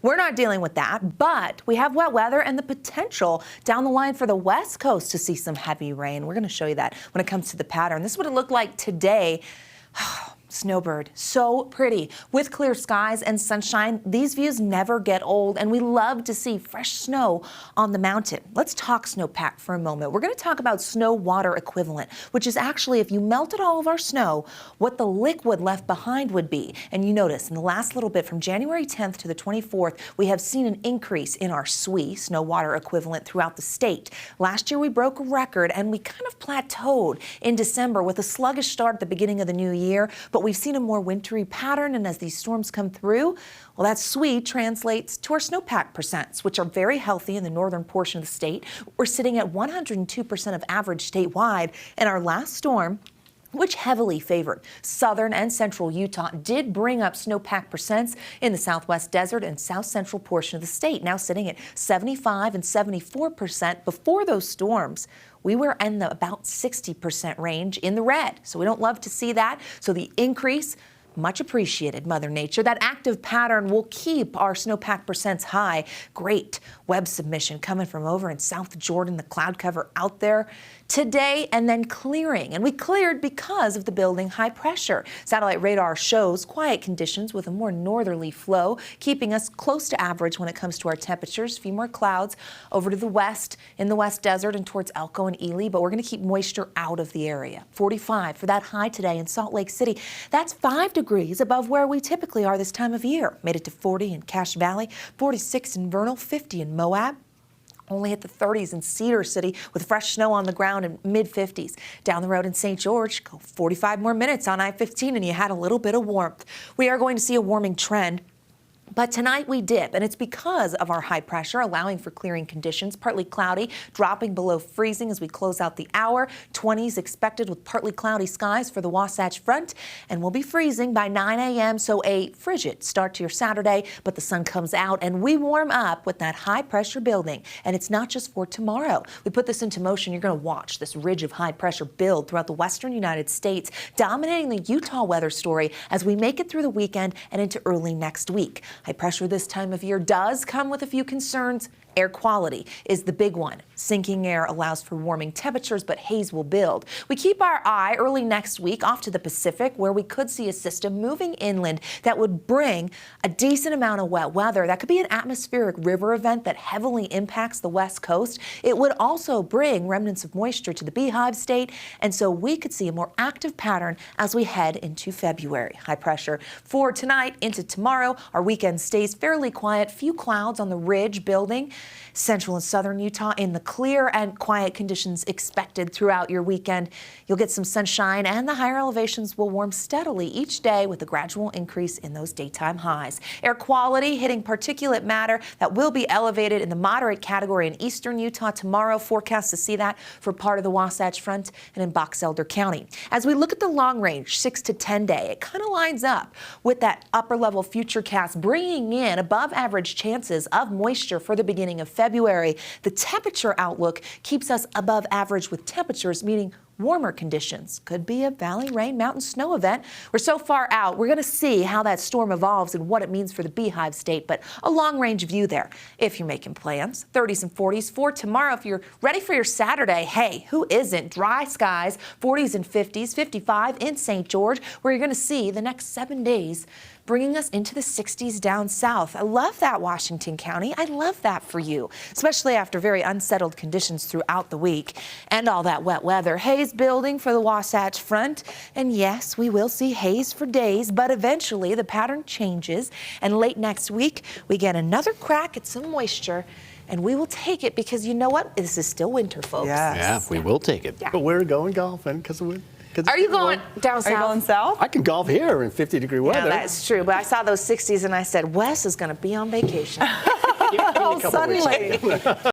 We're not dealing with that, but we have wet weather and the potential down the line for the West Coast to see some heavy rain. We're going to show you that when it comes to the pattern. This is what it looked like today. Snowbird, so pretty. With clear skies and sunshine, these views never get old, and we love to see fresh snow on the mountain. Let's talk snowpack for a moment. We're going to talk about snow water equivalent, which is actually, if you melted all of our snow, what the liquid left behind would be. And you notice in the last little bit, from January 10th to the 24th, we have seen an increase in our SWE, snow water equivalent, throughout the state. Last year we broke a record, and we kind of plateaued in December with a sluggish start at the beginning of the new year, but we've seen a more wintry pattern, and as these storms come through, well, that SWE translates to our snowpack percents, which are very healthy in the northern portion of the state. We're sitting at 102% of average statewide, and our last storm, which heavily favored southern and central Utah, did bring up snowpack percents in the southwest desert and south central portion of the state, now sitting at 75 and 74%. Before those storms, we were in the about 60% range in the red. So we don't love to see that. So the increase, much appreciated, Mother Nature. That active pattern will keep our snowpack percents high. Great web submission coming from over in South Jordan, the cloud cover out there today, and then clearing. And we cleared because of the building high pressure. Satellite radar shows quiet conditions with a more northerly flow, keeping us close to average when it comes to our temperatures. A few more clouds over to the west, in the west desert and towards Elko and Ely, but we're going to keep moisture out of the area. 45 for that high today in Salt Lake City. That's 5 degrees above where we typically are this time of year. Made it to 40 in Cache Valley, 46 in Vernal, 50 in Moab. Only hit the 30s in Cedar City with fresh snow on the ground in mid-50s. Down the road in St. George, go 45 more minutes on I-15 and you had a little bit of warmth. We are going to see a warming trend. But tonight we dip, and it's because of our high pressure, allowing for clearing conditions. Partly cloudy, dropping below freezing as we close out the hour. 20s expected with partly cloudy skies for the Wasatch Front, and we'll be freezing by 9 a.m., so a frigid start to your Saturday, but the sun comes out, and we warm up with that high pressure building. And it's not just for tomorrow. We put this into motion. You're going to watch this ridge of high pressure build throughout the western United States, dominating the Utah weather story as we make it through the weekend and into early next week. High pressure this time of year does come with a few concerns. Air quality is the big one. Sinking air allows for warming temperatures, but haze will build. We keep our eye early next week off to the Pacific, where we could see a system moving inland that would bring a decent amount of wet weather. That could be an atmospheric river event that heavily impacts the west coast. It would also bring remnants of moisture to the Beehive State, and so we could see a more active pattern as we head into February. High pressure for tonight into tomorrow. Our weekend stays fairly quiet. Few clouds on the ridge building. Central and southern Utah in the clear, and quiet conditions expected throughout your weekend. You'll get some sunshine, and the higher elevations will warm steadily each day with a gradual increase in those daytime highs. Air quality hitting particulate matter that will be elevated in the moderate category in eastern Utah tomorrow. Forecast to see that for part of the Wasatch Front and in Box Elder County. As we look at the long range 6 to 10 day, it kind of lines up with that upper level futurecast, bringing in above average chances of moisture for the beginning of February. The temperature outlook keeps us above average with temperatures, meaning warmer conditions. Could be a valley rain, mountain snow event. We're so far out, we're going to see how that storm evolves and what it means for the Beehive State, but a long range view there if you're making plans. 30s and 40s for tomorrow. If you're ready for your Saturday, hey, who isn't? Dry skies, 40s and 50s, 55 in St. George, where you're going to see the next 7 days bringing us into the 60s down south. I love that, Washington County. I love that for you, especially after very unsettled conditions throughout the week and all that wet weather. Haze building for the Wasatch Front, and yes, we will see haze for days, but eventually the pattern changes, and late next week we get another crack at some moisture, and we will take it because you know what? This is still winter, folks. Yes. Yeah, we will take it. Yeah. But we're going golfing because of Are you going down south? Are you going south? I can golf here in 50-degree weather. Yeah, that's true. But I saw those 60s and I said, Wes is going to be on vacation. Give me a couple weeks. Suddenly.